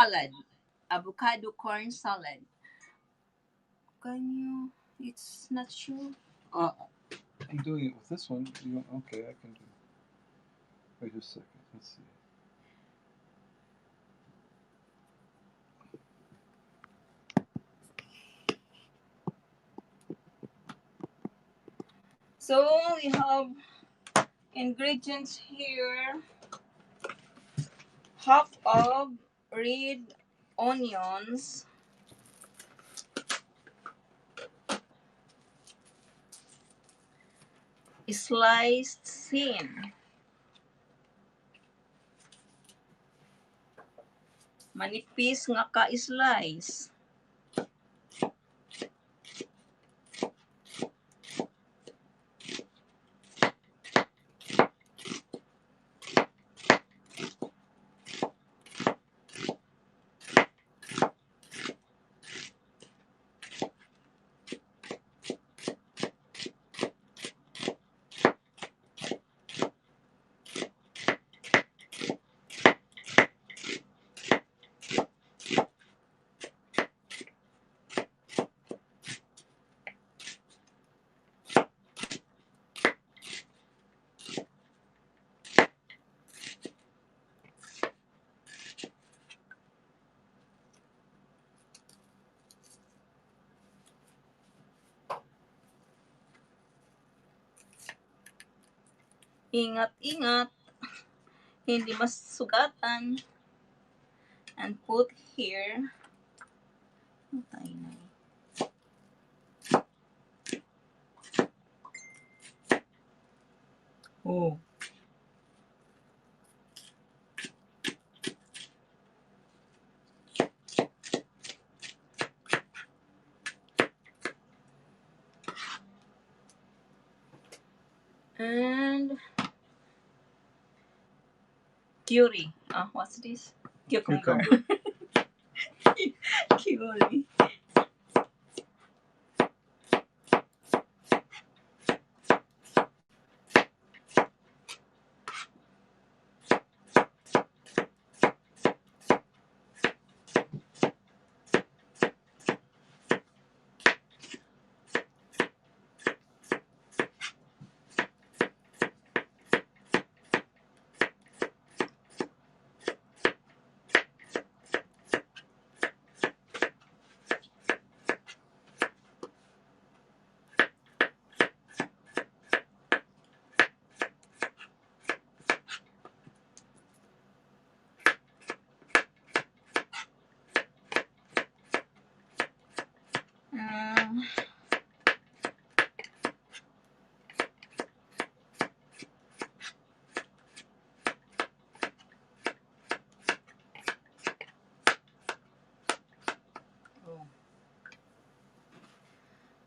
salad. Avocado corn salad. Can you? It's not sure. Uh, I'm doing it with this one. You want, okay, I can do it. Wait a second. Let's see. So we have ingredients here: half of red onions, sliced thin, manipis nga ka-slice, ingat-ingat, hindi masugatan, and put here, oh, and curry. What's this? Cucumber. Curry.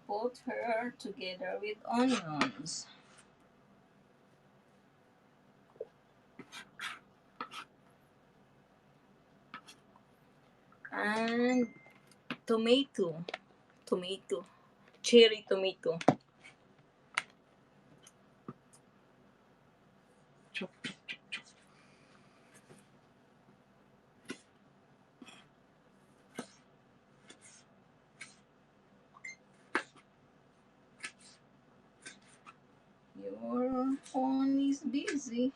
Put her together with onions. And tomato. Cherry tomato. Chop, chop, chop, chop. Your phone is busy.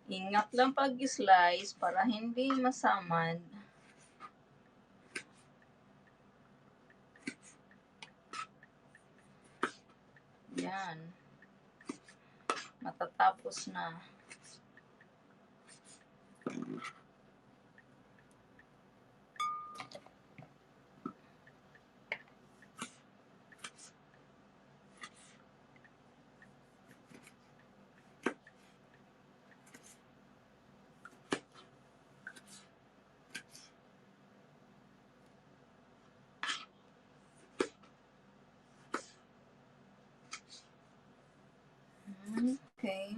Ingat lang pag-slice para hindi masamad. Yan. Matatapos na. Okay.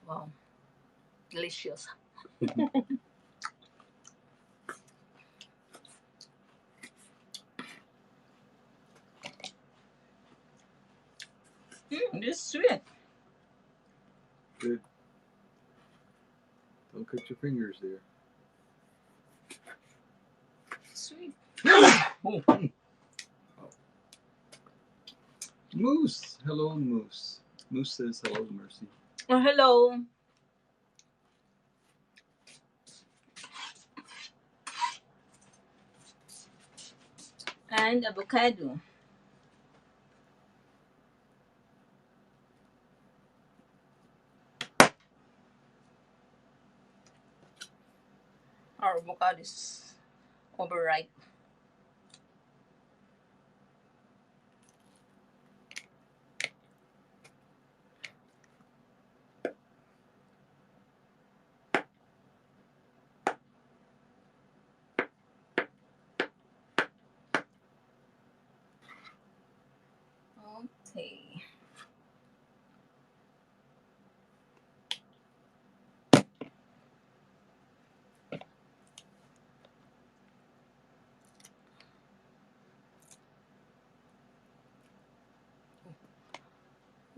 Wow. Delicious. This is sweet. Good. Don't cut your fingers there. Sweet. Oh. Moose. Hello, Moose. Moose says hello, Mercy. Oh, hello. And avocado. Our avocado is overripe. Okay.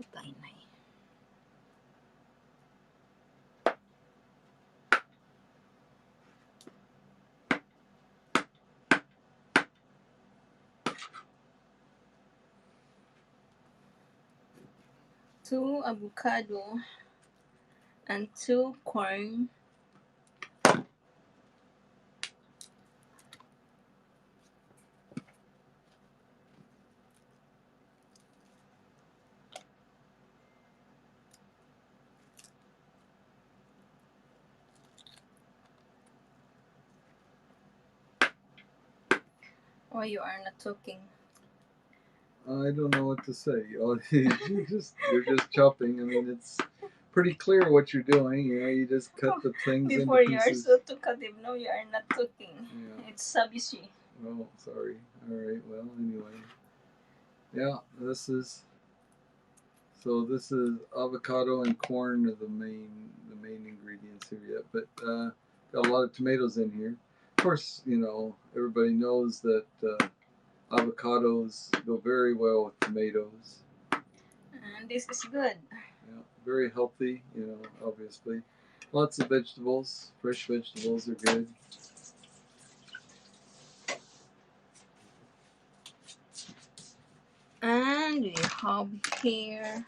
Tayo na eh. Two avocado and two corn. Why you are not talking? I don't know what to say. You're just chopping. I mean, it's pretty clear what you're doing. You know, you just cut the things Before into you are pieces. so talkative, no, you are not talking. Yeah. It's sabishi. Oh, sorry. All right. Well, anyway. Yeah, this is avocado and corn are the main ingredients here yet, but got a lot of tomatoes in here. Of course, you know everybody knows that avocados go very well with tomatoes. And this is good. Yeah, very healthy. You know, obviously, lots of vegetables. Fresh vegetables are good. And we have here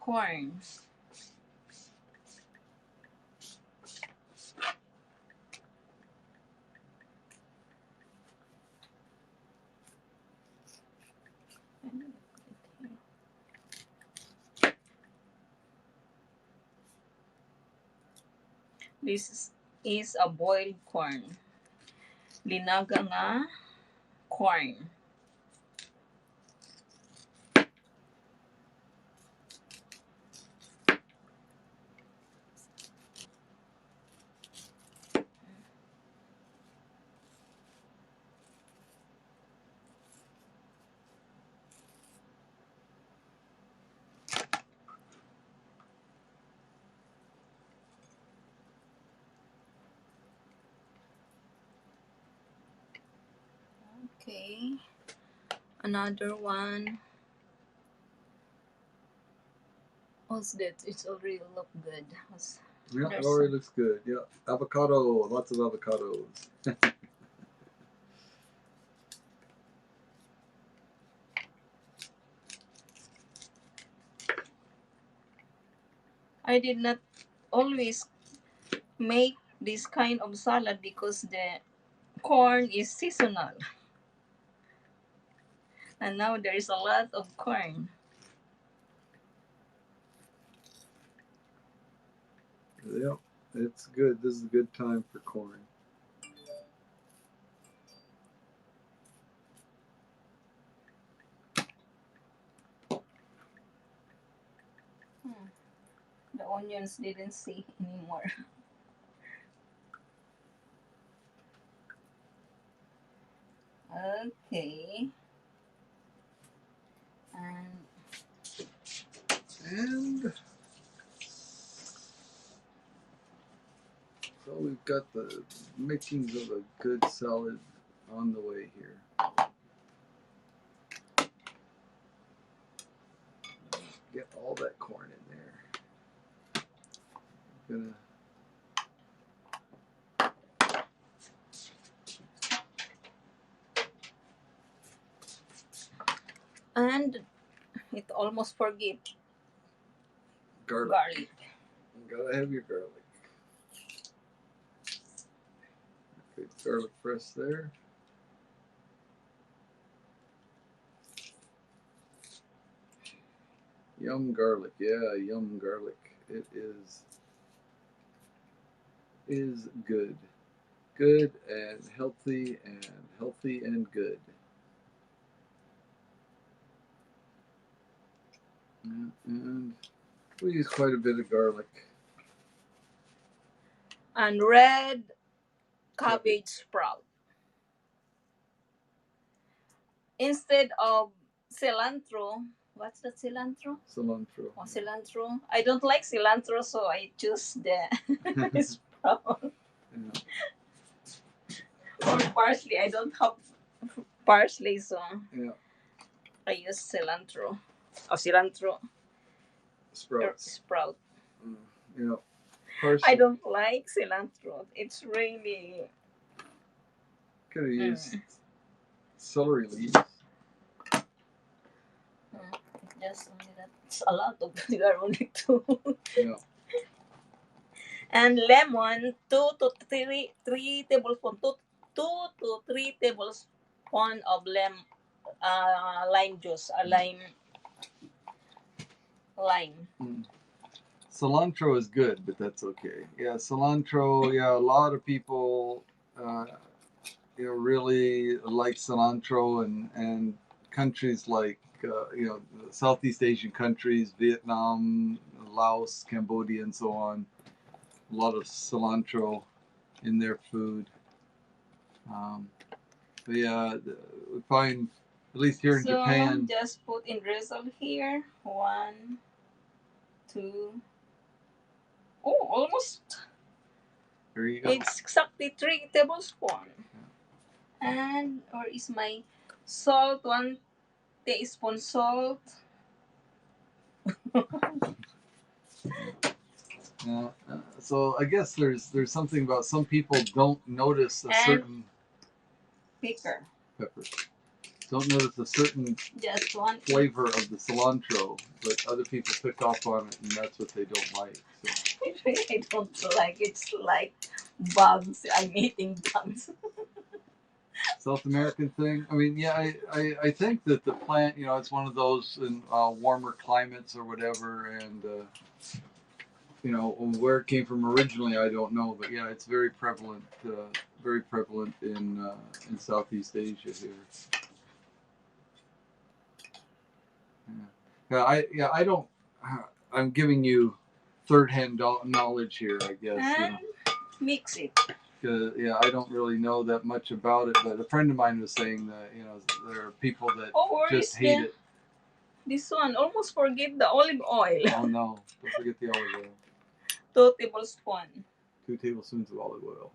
corn. This is a boiled corn. Linaga nga corn. Okay. Another one. What's that? It's already look good. Yeah, it already looks good. Yeah, avocado. Lots of avocados. I did not always make this kind of salad because the corn is seasonal. And now there is a lot of corn. Yep, it's good. This is a good time for corn. The onions didn't see anymore. Okay. And so we've got the makings of a good salad on the way here. Get all that corn in there. Gonna And it almost forget garlic. garlic. You gotta have your garlic. Okay, garlic press there. Yum garlic, yeah, yum garlic. It is good. Good and healthy and good. Yeah, and we use quite a bit of garlic. And red cabbage sprout. Instead of cilantro, what's that cilantro? Cilantro. Oh, cilantro. I don't like cilantro, so I choose the sprout. Yeah. Or parsley. I don't have parsley, so Yeah. I use cilantro. Oh, cilantro Sprouts. sprout. Yeah. Parsley. I don't like cilantro. It's really. Could have used celery leaves. Just only that. It's a lot of garlic too. Yeah. And lemon, 2 to 3 tablespoons. 2 to 3 tablespoons of lime juice. Lime. Cilantro is good, but that's okay. Yeah, cilantro. Yeah, a lot of people, really like cilantro, and countries like Southeast Asian countries, Vietnam, Laos, Cambodia, and so on. A lot of cilantro in their food. But yeah, we find, at least here in Japan. Just put in drizzle here. 1, 2. Oh, almost. There you go. It's exactly 3 tablespoons. And or is my salt 1 teaspoon salt? Yeah. So I guess there's something about some people don't notice a certain pepper. Don't notice a certain Just 1 flavor of the cilantro, but other people pick up on it, and that's what they don't like. So. I don't like it. It's like bugs. I'm eating bugs. South American thing. I mean, yeah, I think that the plant, it's one of those in warmer climates or whatever, and where it came from originally, I don't know, but yeah, it's very prevalent in Southeast Asia here. I don't. I'm giving you third-hand knowledge here, I guess. And mix it. Yeah, I don't really know that much about it, but a friend of mine was saying that there are people that just hate it. This one, almost forget the olive oil. Oh no! Don't forget the olive oil. 2 tablespoons. 2 tablespoons of olive oil.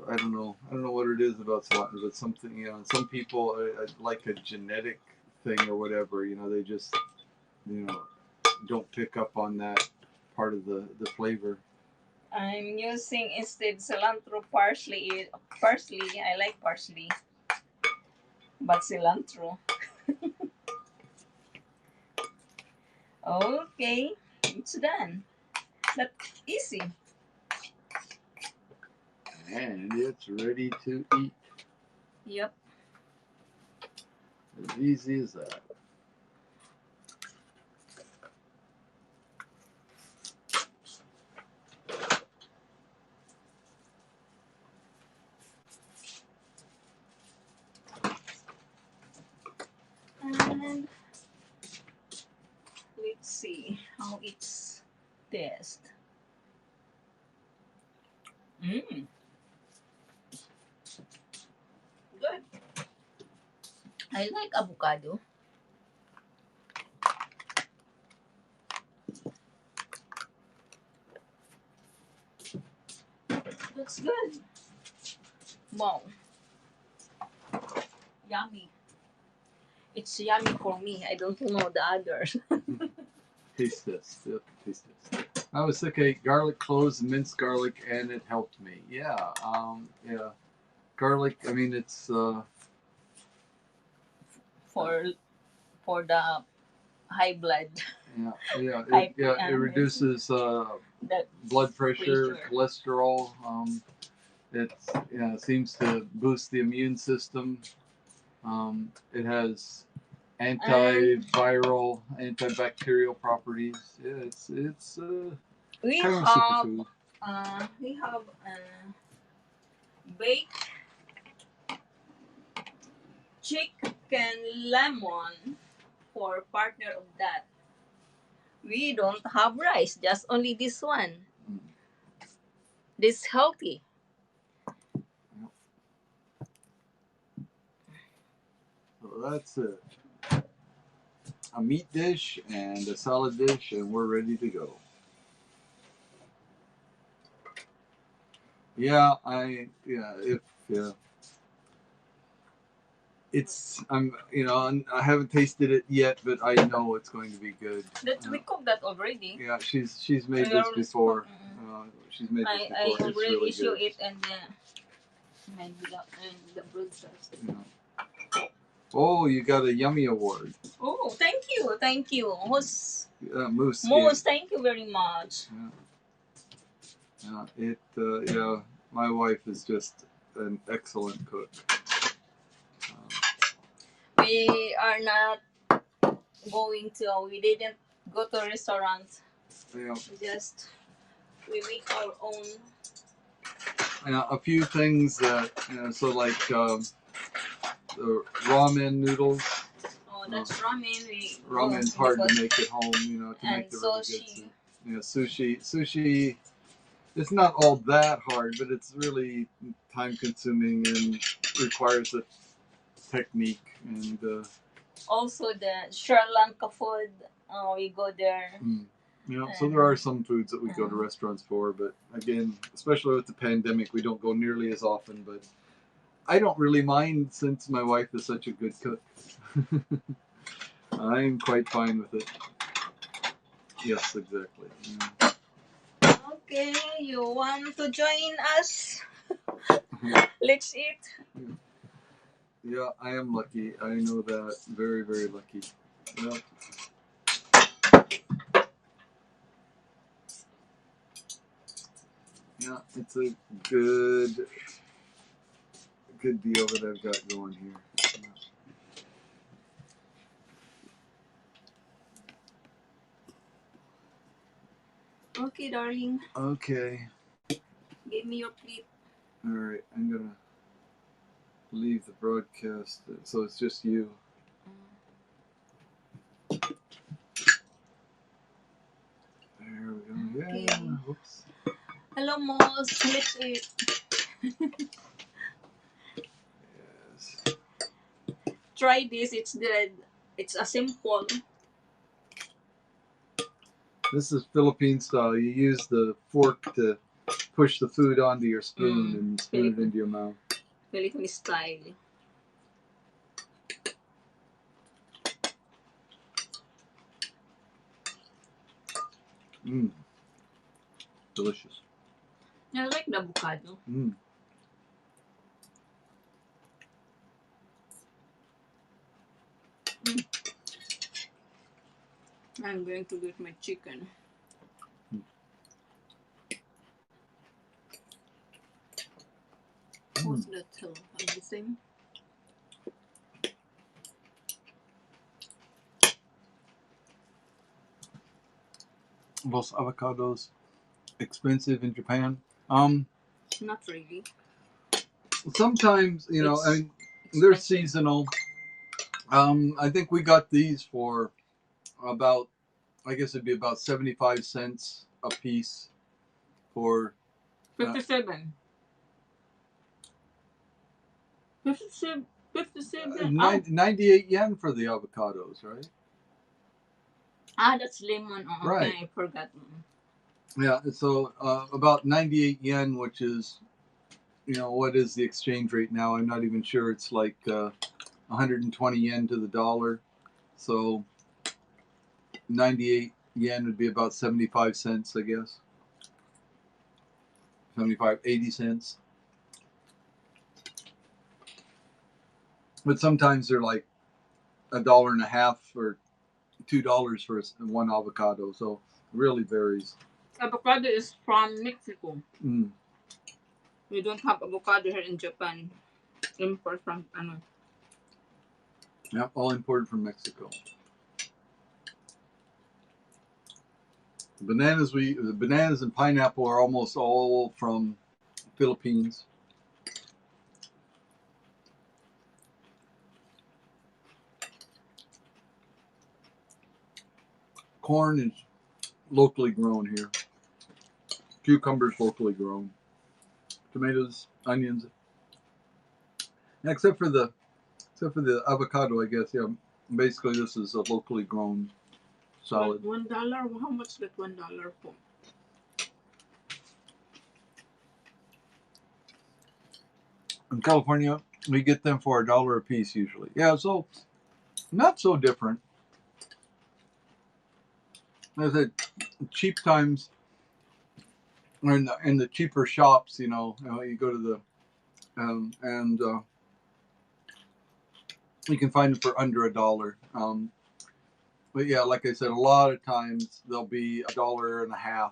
I don't know what it is about cilantro, but something, some people like a genetic thing or whatever. They just, don't pick up on that part of the flavor. I'm using instead cilantro parsley. Parsley, I like parsley, but cilantro. Okay, it's done. That's easy. And it's ready to eat. Yep. As easy as that. And let's see how it's taste. Good. I like avocado. Looks good. Wow. Yummy. It's yummy for me. I don't know the others. Taste this. Yep, taste this. I was sick. I ate garlic cloves and minced garlic, and it helped me. Yeah. Yeah. Garlic. I mean, it's for the high blood. Yeah. High It reduces that blood pressure, pressure. cholesterol. It seems to boost the immune system. It has antiviral, antibacterial properties. Yeah, it's We kind of a have superfood. we have baked chicken lemon for partner of that. We don't have rice, just only this one. This healthy. So that's it. A meat dish and a salad dish, and we're ready to go. Yeah, it's I haven't tasted it yet, but I know it's going to be good. We cooked that already. Yeah, she's made this before. She's made this I before. It's already really show good. it and the broadcast. Yeah. Oh, you got a yummy award. Oh, thank you, Moose. Moose. Moose, thank you very much. My wife is just an excellent cook. We are not we didn't go to restaurants. Yeah. We make our own. A few things that, so like the ramen noodles. Oh, that's ramen. Ramen's hard to make at home, to make the really sushi. good sushi. It's not all that hard, but it's really time consuming and requires a technique. And also the Sri Lanka food, we go there. So there are some foods that we go to restaurants for, but again, especially with the pandemic, we don't go nearly as often. But I don't really mind since my wife is such a good cook. I'm quite fine with it. Yes, exactly. Okay, you want to join us? Let's eat. Yeah, I am lucky. I know that. Very, very lucky. Yep. Yeah, it's a good deal that I've got going here. Okay, darling. Okay. Give me your plate. All right, I'm gonna leave the broadcast, so it's just you. There we go. Okay. Yeah. Whoops. Hello, Moss. Let's eat. Yes. Try this. It's good. It's a simple. This is Philippine style. You use the fork to push the food onto your spoon and spoon it into your mouth. Philippine style. Delicious. I like the avocado. I'm going to get my chicken. What's that? Everything? Los avocados expensive in Japan? Not really. Sometimes, I mean, they're seasonal. I think we got these for about, I guess it'd be about 75 cents a piece for 57. 57. 57. 98 yen for the avocados, right? That's lemon. Oh, Right. okay, I forgot. Yeah, so about 98 yen, which is, what is the exchange rate now? I'm not even sure. It's like 120 yen to the dollar. So 98 yen would be about 75 cents, I guess. 75, 80 cents. But sometimes they're like $1.50 or $2 for one avocado. So it really varies. Avocado is from Mexico. Mm. We don't have avocado here in Japan. Import from Yeah, all imported from Mexico. The bananas and pineapple are almost all from Philippines. Corn is locally grown here. Cucumbers locally grown. Tomatoes, onions. Except for the avocado, I guess. Yeah, basically this is a locally grown salad. $1. How much that $1 for? In California, we get them for $1 a piece usually. Yeah, so not so different. As I said, cheap times, or in the cheaper shops, you go to the and you can find them for under $1. But yeah, like I said, a lot of times they'll be $1.50.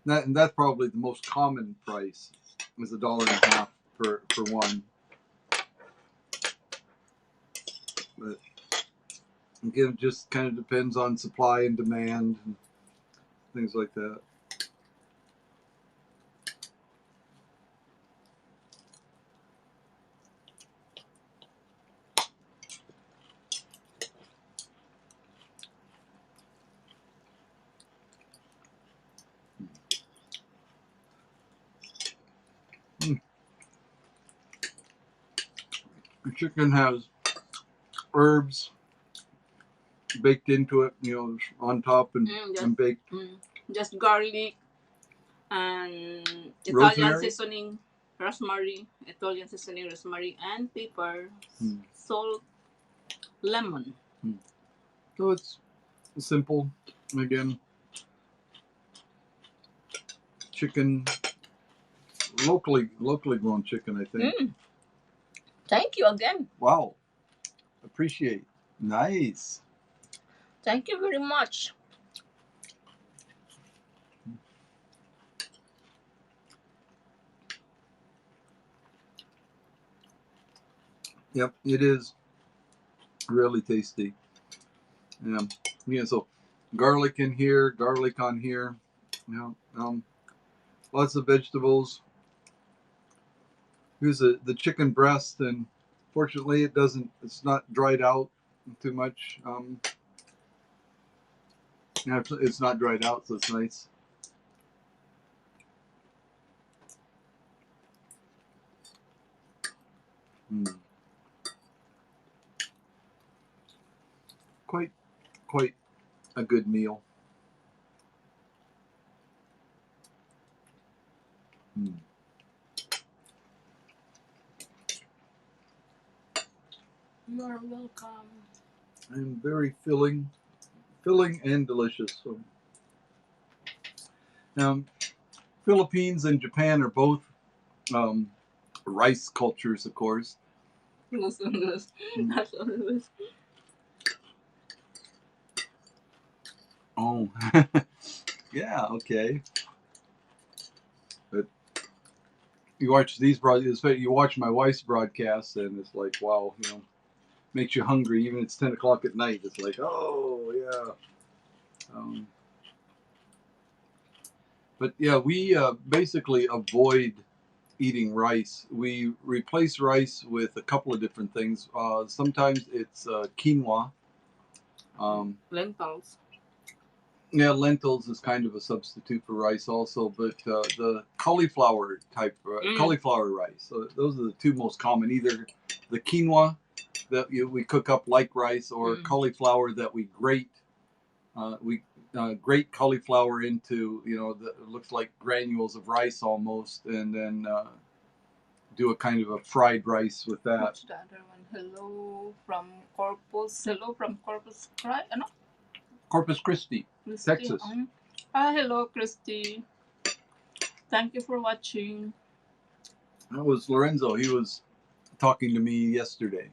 And that's probably the most common price is $1.50 for one. But again, it just kind of depends on supply and demand and things like that. The chicken has herbs baked into it, on top and baked. Just garlic and Italian Rosemary? seasoning, rosemary, and pepper, salt, lemon. So it's simple. Again, chicken, locally grown chicken, I think. Thank you again. Wow, appreciate. Nice. Thank you very much. Yep, it is really tasty. Yeah, so garlic in here, garlic on here. Lots of vegetables. Here's the chicken breast, and fortunately, it's not dried out too much. It's not dried out, so it's nice. Quite a good meal. You are welcome. And very filling and delicious. So now, Philippines and Japan are both rice cultures, of course. Oh, yeah, okay. But you watch these broadcasts, you watch my wife's broadcasts, and it's like, wow, makes you hungry. Even it's 10 o'clock at night. It's like, oh yeah. But yeah, we basically avoid eating rice. We replace rice with a couple of different things. Sometimes it's quinoa. Lentils. Yeah, lentils is kind of a substitute for rice also, but the cauliflower type cauliflower rice. So those are the two most common. Either the quinoa that we cook up like rice, or cauliflower that we grate. We grate cauliflower into, it looks like granules of rice almost, and then do a kind of a fried rice with that. What's the other one? Hello from Corpus. Hello from Corpus Christi. Ano? Corpus Christi, Texas. Hello, Christy. Thank you for watching. That was Lorenzo. He was talking to me yesterday.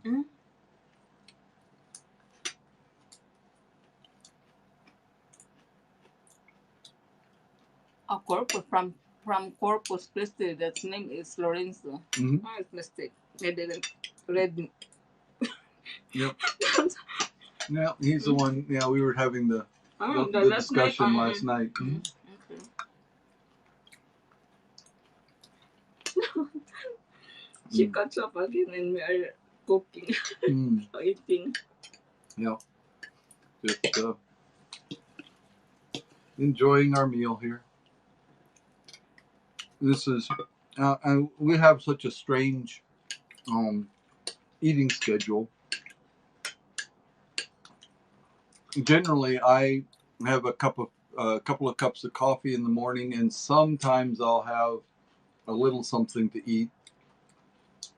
Corpus from Corpus Christi. That's name is Lorenzo. It's mistake. I didn't read. Yep. Yeah, he's the one. Yeah, we were having the discussion last night. Okay. She cuts up again and we are cooking, eating. Yeah. Just enjoying our meal here. This is, and we have such a strange eating schedule. Generally, I have a couple of cups of coffee in the morning, and sometimes I'll have a little something to eat,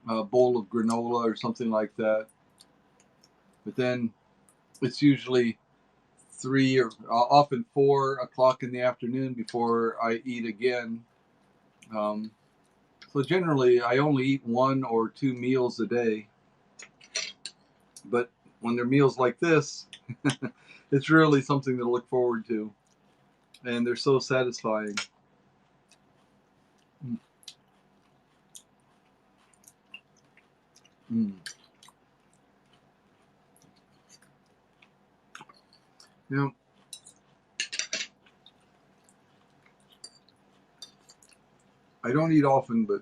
a bowl of granola or something like that. But then it's usually 3 or often 4 o'clock in the afternoon before I eat again. So generally, I only eat 1 or 2 meals a day. But when they're meals like this, it's really something to look forward to, and they're so satisfying. Yeah. I don't eat often, but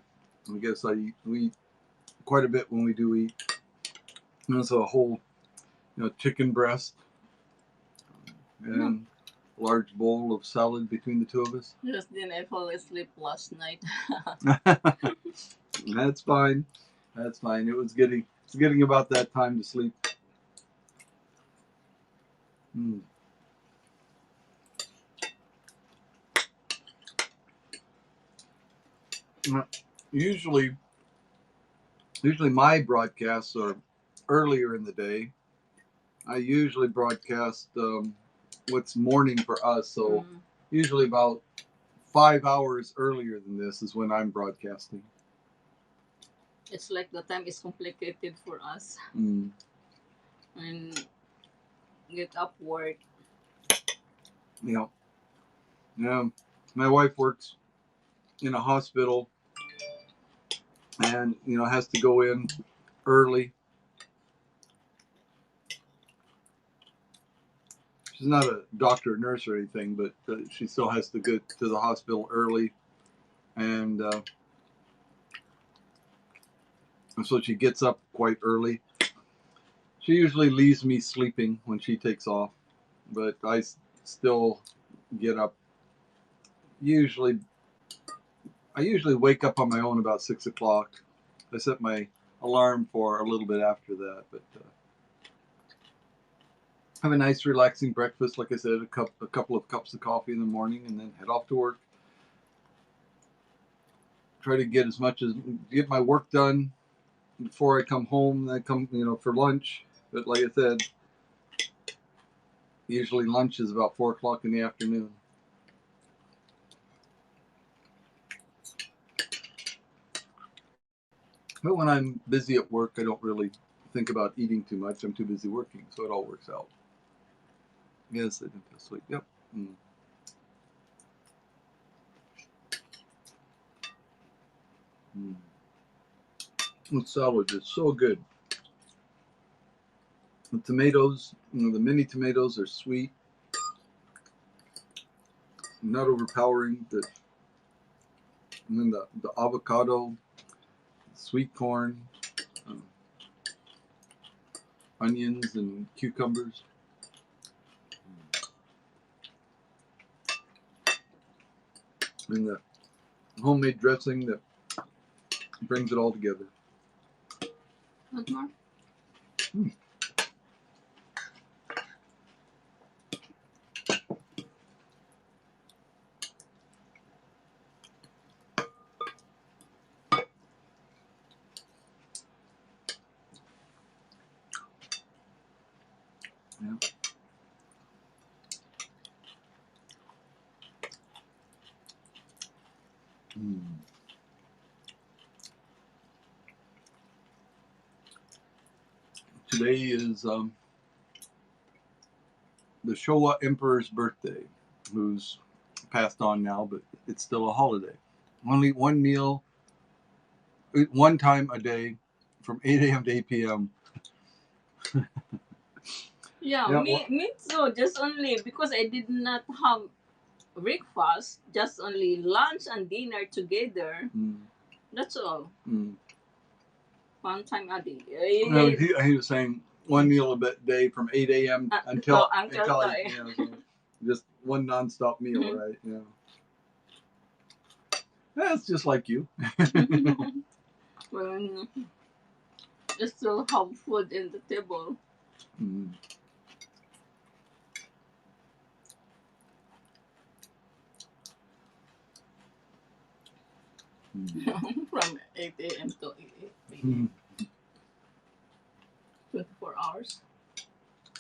I guess we eat quite a bit when we do eat. And it's a whole, chicken breast and a large bowl of salad between the two of us. Yes, then I fall asleep last night. That's fine. That's fine. It's getting about that time to sleep. Usually my broadcasts are earlier in the day. I usually broadcast what's morning for us, so usually about 5 hours earlier than this is when I'm broadcasting. It's like the time is complicated for us. And get up work. Yeah. My wife works in a hospital, and has to go in early. She's not a doctor or nurse or anything, but she still has to go to the hospital early, and so she gets up quite early. She usually leaves me sleeping when she takes off, but I still get up. I usually wake up on my own about 6 o'clock. I set my alarm for a little bit after that, but have a nice relaxing breakfast. Like I said, a couple of cups of coffee in the morning, and then head off to work. Try to get my work done before I come home. I come, for lunch. But like I said, usually lunch is about 4 o'clock in the afternoon. But when I'm busy at work, I don't really think about eating too much. I'm too busy working, so it all works out. Yes, I didn't feel sleep. Yep. The salad is so good. The tomatoes, the mini tomatoes are sweet, not overpowering, but And then the avocado, sweet corn, um, onions, and cucumbers. And the homemade dressing that brings it all together. Want more? Mm. Yeah. Mm. Today is the Showa Emperor's birthday, who's passed on now, but it's still a holiday. Only one meal, one time a day, from 8 a.m. to 8 p.m. Yeah, Yeah, me too. Just only because I did not have breakfast, just only lunch and dinner together. Mm. That's all. Mm. One time a day. No, he was saying one meal a day from 8 a.m. until until so just one nonstop meal, Mhm. right? Yeah. That's just like you. When you still have food in the table. Mm. Mm. From 8 a.m. to 8 p.m. Mm. 24 hours.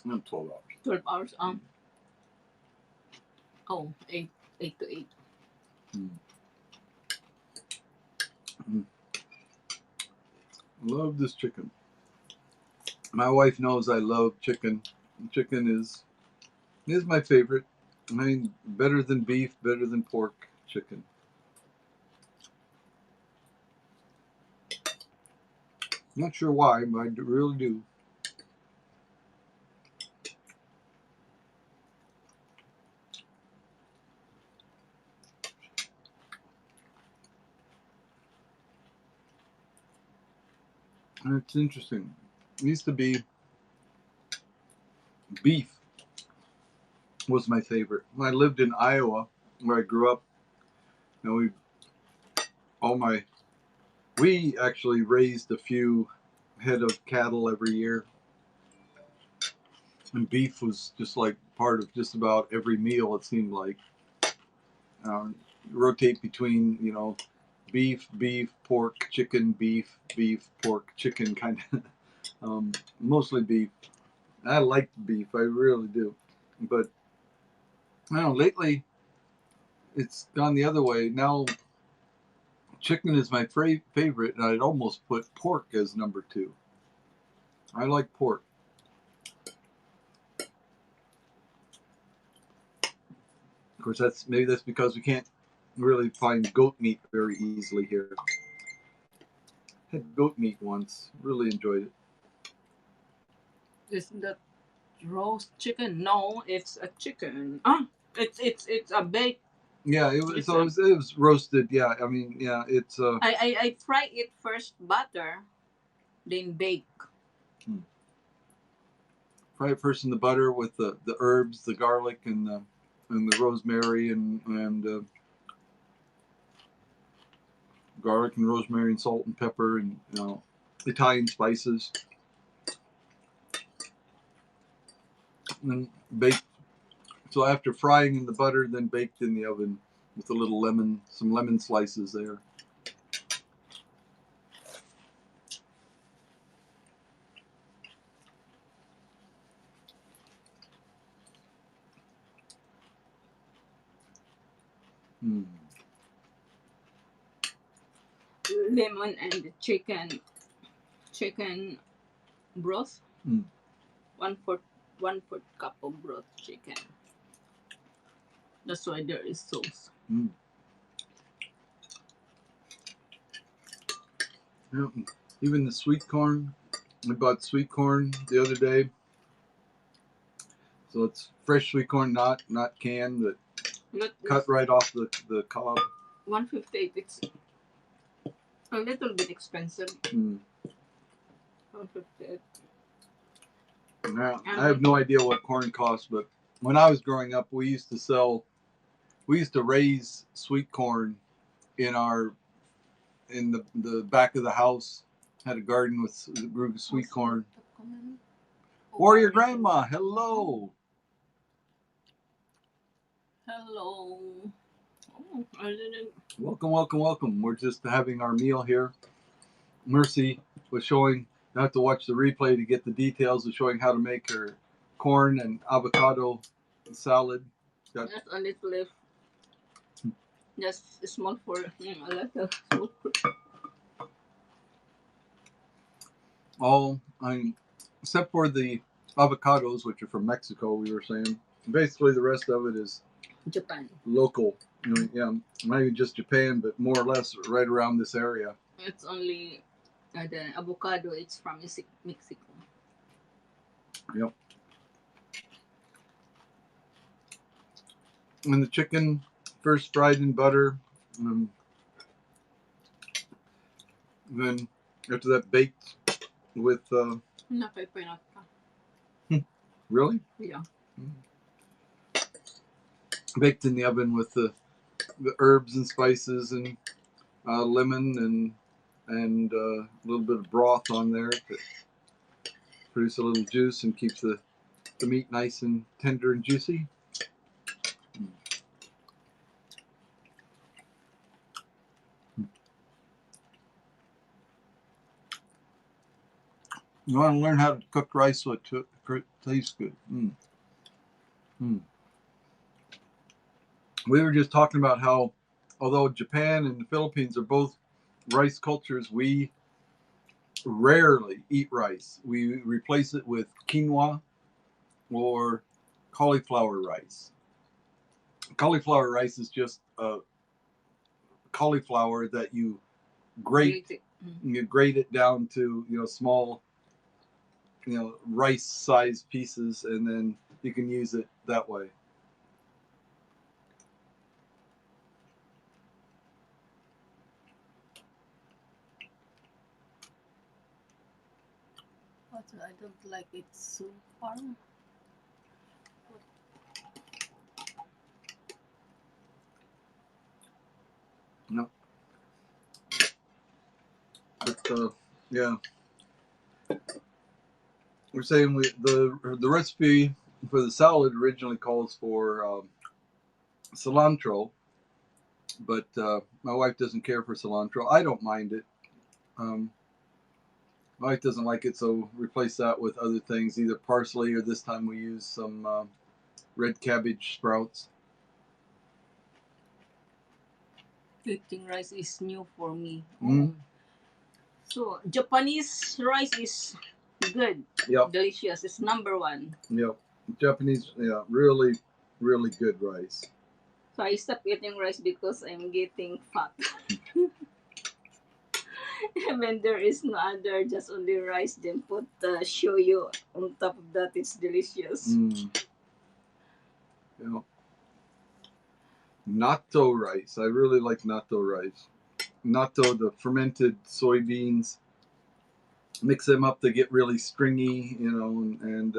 12 hours. 12 hours. Oh, 8 to 8. Mm. Mm. Love this chicken. My wife knows I love chicken. Chicken is my favorite. I mean, better than beef, better than pork. Chicken. Not sure why, but I really do. And it's interesting. It used to be beef was my favorite. When I lived in Iowa, where I grew up, you know, all my we actually raised a few head of cattle every year, and beef was just like part of just about every meal. It seemed like rotate between beef, pork, chicken, beef, pork, chicken, kind of. Mostly beef. I like beef, I really do, but I don't know. Lately, it's gone the other way. Now, chicken is my favorite, and I'd almost put pork as number two. I like pork. Of course, that's because we can't really find goat meat very easily here. Had goat meat once, really enjoyed it. Is that roast chicken? No, it's a chicken. It's a bake. Yeah, it was roasted. Yeah, I mean, yeah, it's I fry it first butter, then bake. fry it first in the butter with the herbs, the garlic, and the rosemary and garlic and rosemary and salt and pepper and Italian spices. And then baked. So after frying in the butter, then baked in the oven with a little some lemon slices there. Mm. Lemon and the chicken broth. Mm. One fourth cup of broth chicken. That's why there is sauce. Mm. Yeah. Even the sweet corn. I bought sweet corn the other day. So it's fresh sweet corn, not canned, that cut right off the cob. 158. It's a little bit expensive. Mm. 158. Now, I have no idea what corn costs, but when I was growing up, we used to raise sweet corn in the back of the house. Had a garden with grew sweet corn. Warrior Grandma, hello. Hello. Oh, I didn't. Welcome, welcome, welcome. We're just having our meal here. Mercy was showing, I have to watch the replay to get the details of showing how to make her corn and avocado salad. Got Just a little left. Just small for a little small for. all, except for the avocados, which are from Mexico, we were saying. Basically, the rest of it is Japan. local. Yeah, not even just Japan, but more or less right around this area. It's only the avocado. It's from Mexico. Yep. And the chicken first fried in butter, then after that baked with. Really? Yeah. Baked in the oven with the herbs and spices and lemon and a little bit of broth on there to produce a little juice and keeps the meat nice and tender and juicy. You want to learn how to cook rice so it tastes good. We were just talking about how, although Japan and the Philippines are both rice cultures, we rarely eat rice. We replace it with quinoa or cauliflower rice. Cauliflower rice is just a cauliflower that you grate. You grate it down to small, rice-sized pieces, and then you can use it that way. But I don't like it so far. No. But yeah, we're saying the recipe for the salad originally calls for cilantro, but my wife doesn't care for cilantro. I don't mind it. My wife doesn't like it, so replace that with other things, either parsley or this time we use some red cabbage sprouts. Eating rice is new for me. Mm. So Japanese rice is good. Yep. Delicious. It's number one. Yep. Japanese, yeah, really, really good rice. So I stopped eating rice because I'm getting fat. When there is no other, just only rice, then put shoyu on top of that. It's delicious. Yeah. Natto rice. I really like natto rice. Natto, the fermented soybeans. Mix them up, they get really stringy, and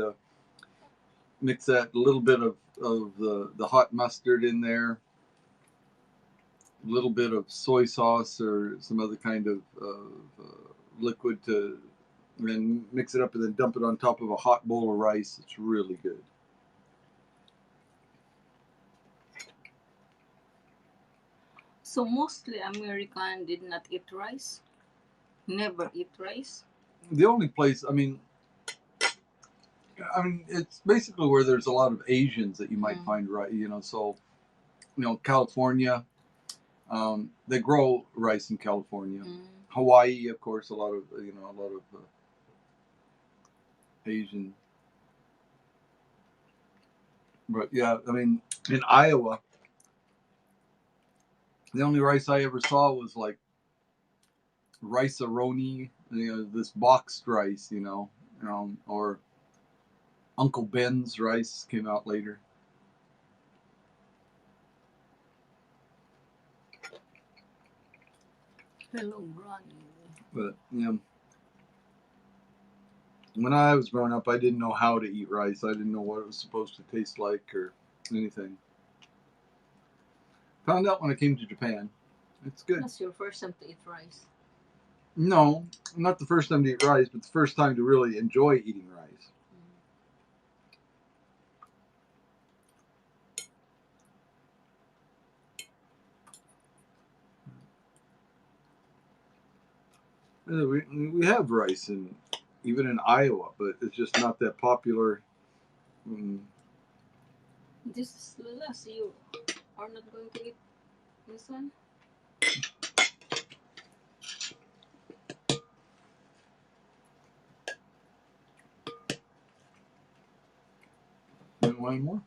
mix that a little bit of the hot mustard in there, a little bit of soy sauce or some other kind of liquid to, and then mix it up and then dump it on top of a hot bowl of rice. It's really good. So mostly American did not eat rice. Never eat rice. The only place, I mean, it's basically where there's a lot of Asians that you might find rice. So, California, they grow rice in California. Hawaii, of course, a lot of Asian. But yeah, I mean, in Iowa, the only rice I ever saw was like rice-a-roni, this boxed rice, or Uncle Ben's rice came out later. Hello, Granny. But when I was growing up, I didn't know how to eat rice. I didn't know what it was supposed to taste like or anything. Found out when I came to Japan. It's good. That's your first time to eat rice. No, not the first time to eat rice, but the first time to really enjoy eating rice. We have rice even in Iowa, but it's just not that popular. Mm. This is the last. You are not going to eat this one? You want more?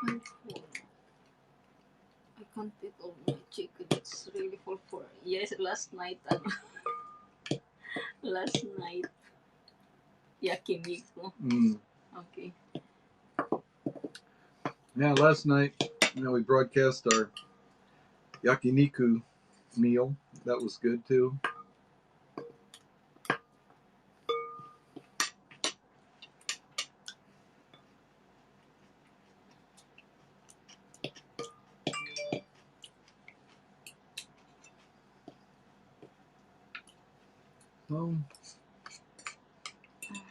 I'm full. I can't eat all my chicken. It's really full for. Yes, last night. Last night. Yakiniku. Okay. Yeah, last night, we broadcast our yakiniku meal. That was good too. So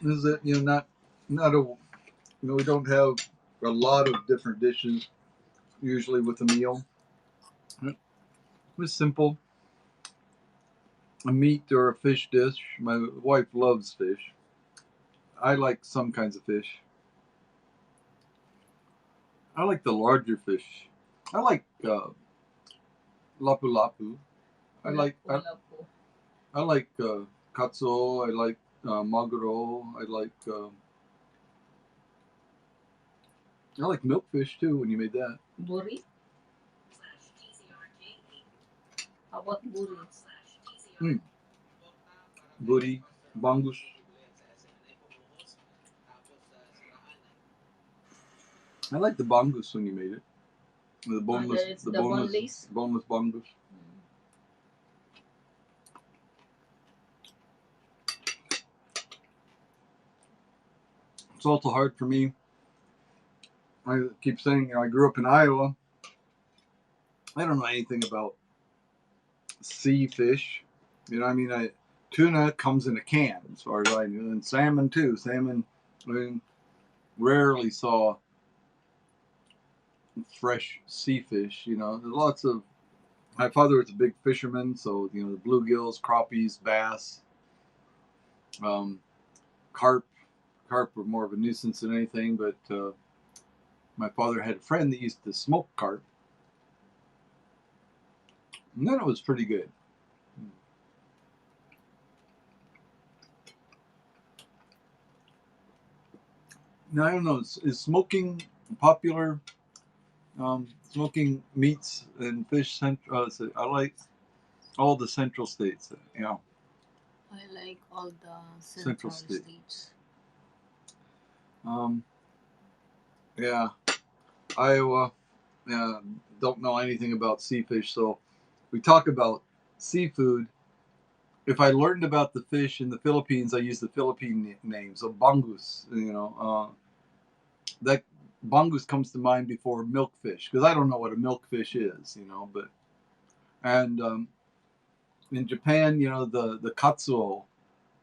this is it. Not a. We don't have a lot of different dishes usually with a meal. It was simple. A meat or a fish dish. My wife loves fish. I like some kinds of fish. I like the larger fish. I like lapu lapu. I like katsuo. I like maguro. I like milkfish too. When you made that. Buri? How about buri? Buri, bangus. I like the bangus when you made it. The boneless, boneless bangus. It's also hard for me. I keep saying I grew up in Iowa. I don't know anything about sea fish. I mean, tuna comes in a can as far as I knew, and salmon too. Salmon, I mean, rarely saw fresh sea fish. There's lots of. My father was a big fisherman, so the bluegills, crappies, bass, carp. Carp were more of a nuisance than anything, but my father had a friend that used to smoke carp, and then it was pretty good. Now I don't know. Is smoking popular? Smoking meats and fish. I like all the central states. I like all the central states. Yeah, Iowa. Don't know anything about sea fish, so we talk about seafood. If I learned about the fish in the Philippines, I use the Philippine name. So bangus, that bangus comes to mind before milkfish because I don't know what a milkfish is, but and in Japan, the katsuo,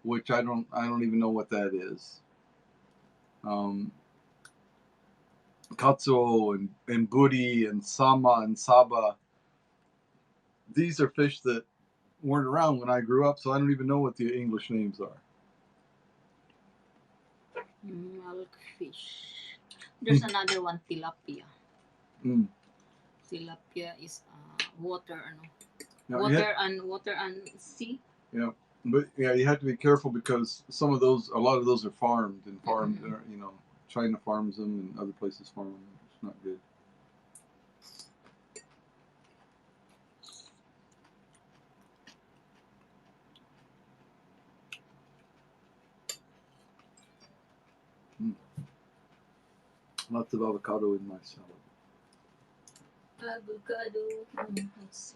which I don't even know what that is. Katsuo and buri and sama and saba. These are fish that weren't around when I grew up, so I don't even know what the English names are. Milkfish. There's another one, tilapia. Tilapia is water, water and sea. Yeah, but you have to be careful because a lot of those are farmed and farmed. China farms them and other places farm them. It's not good. Lots of avocado in my salad. Avocado. Let's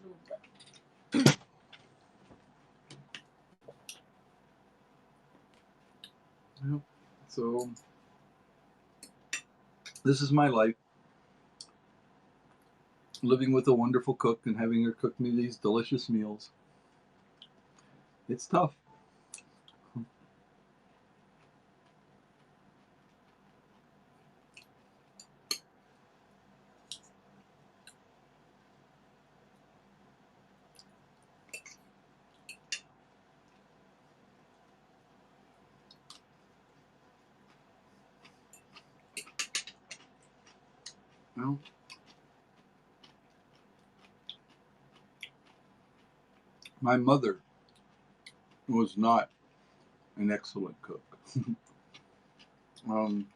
Yeah. So this is my life, living with a wonderful cook and having her cook me these delicious meals. It's tough. Well, my mother was not an excellent cook. um,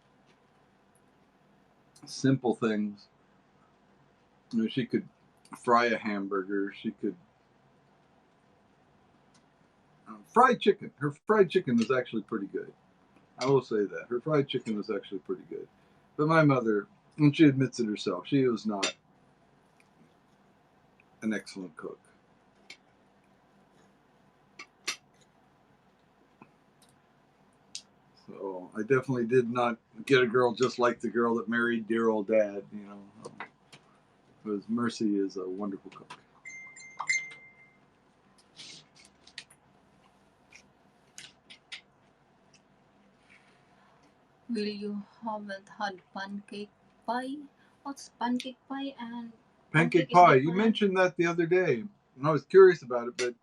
Simple things. You know, she could fry a hamburger. She could fried chicken. Her fried chicken was actually pretty good. I will say that her fried chicken was actually pretty good. But my mother, and she admits it herself, she was not an excellent cook. So I definitely did not get a girl just like the girl that married dear old dad. You know, because Mercy is a wonderful cook. Will you haven't had pancake pie? What's pancake pie and Pancake is pie. You different? mentioned that the other day, and I was curious about it, but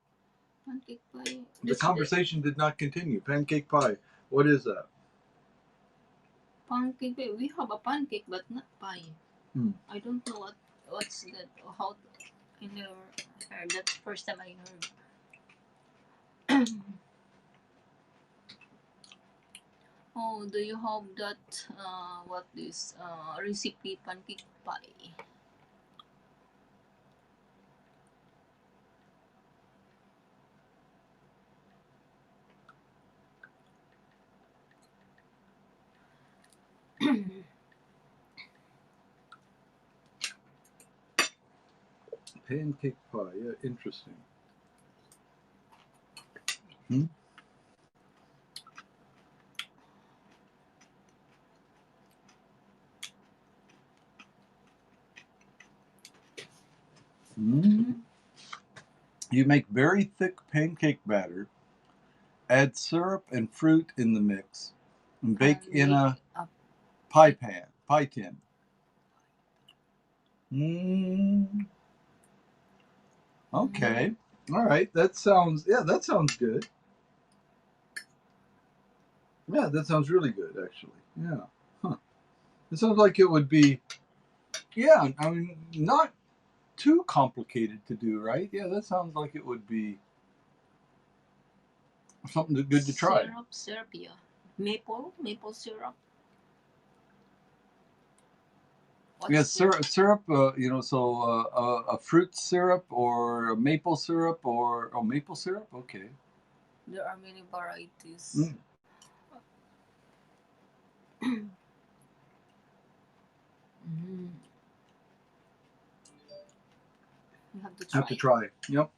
Pancake pie. the conversation did not continue. Pancake pie. What is that? Pancake pie. We have a pancake, but not pie. I don't know what's that. How I never heard. That's the first time I heard. Oh, do you have that? What is recipe pancake pie? Pancake pie. Yeah, interesting. Hmm? Mm. You make very thick pancake batter, add syrup and fruit in the mix, and bake in a pie tin. Mm. Okay. All right. That sounds good. Yeah, that sounds really good, actually. Yeah. Huh. It sounds like it would be, yeah, I mean, not too complicated to do, right? Yeah, that sounds like it would be something good to try. Syrup, yeah. Maple syrup. Yeah, syrup. A fruit syrup or a maple syrup or maple syrup. Okay. There are many varieties. Mm. You have to try. Have to try. Yep.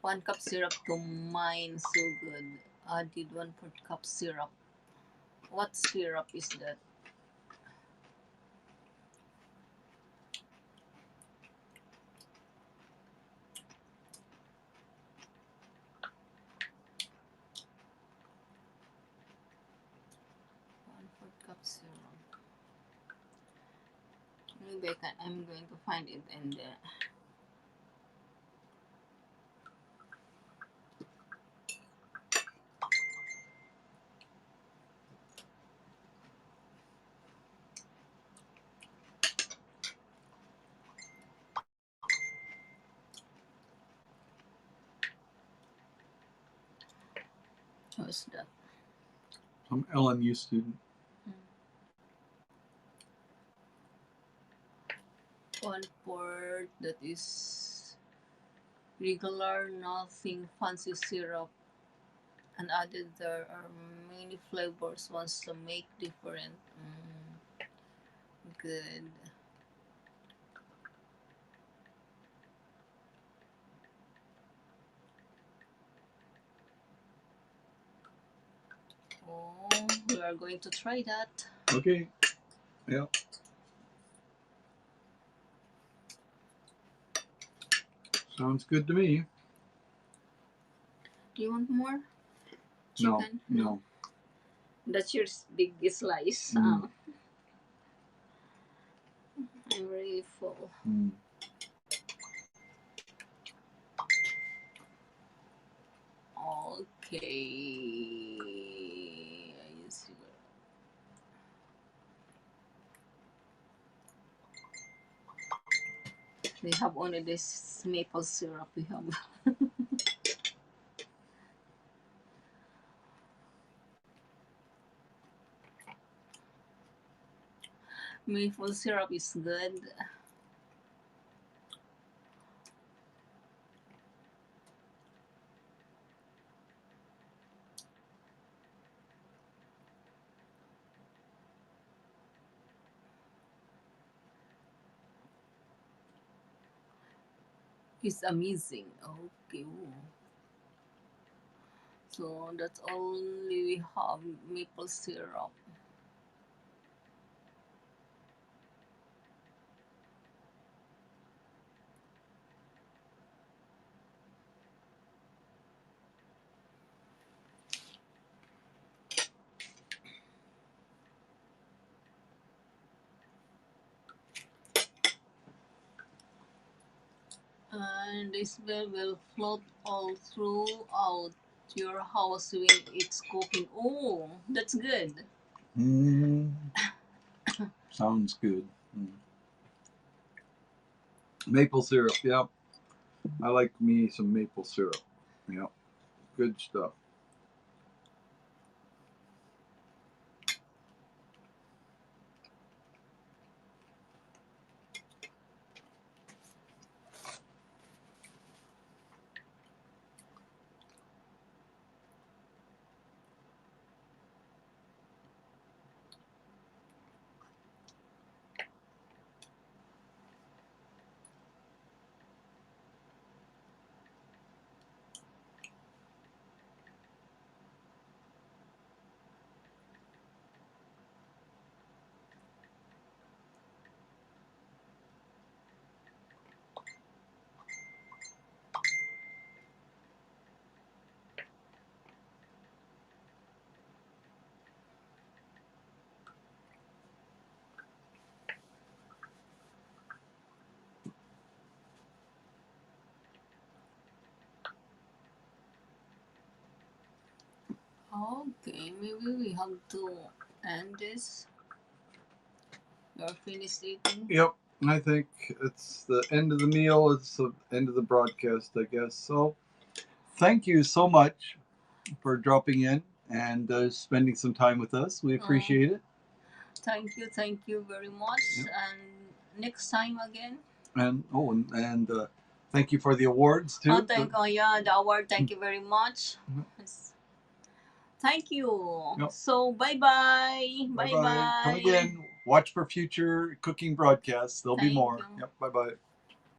1 cup syrup to mine, so good. Added 1/4 cup syrup. What syrup is that? Cup syrup. Maybe I'm going to find it and what's that? I'm LMU student. 1/4 that is regular, nothing fancy syrup, and added there are many flavors wants to make different. Good. we are going to try that. Okay. Yeah. Sounds good to me. Do you want more chicken? No. That's your big slice. I'm really full. Okay. I see. We have only this maple syrup. We have. Maple syrup is good. It's amazing. Okay. So that's only we have maple syrup. And the smell will float all throughout your house when it's cooking. Oh, that's good. Sounds good. Maple syrup, yeah. I like me some maple syrup. Yeah. Good stuff. Okay, maybe we have to end this. You're finished eating? Yep. I think it's the end of the meal. It's the end of the broadcast, I guess. So, thank you so much for dropping in and spending some time with us. We appreciate it. Thank you very much. Yep. And next time again. And thank you for the awards too. The award. Thank you very much. Thank you. Yep. So bye bye. Bye bye. Come again. Watch for future cooking broadcasts. There'll be more. Yep. Bye bye.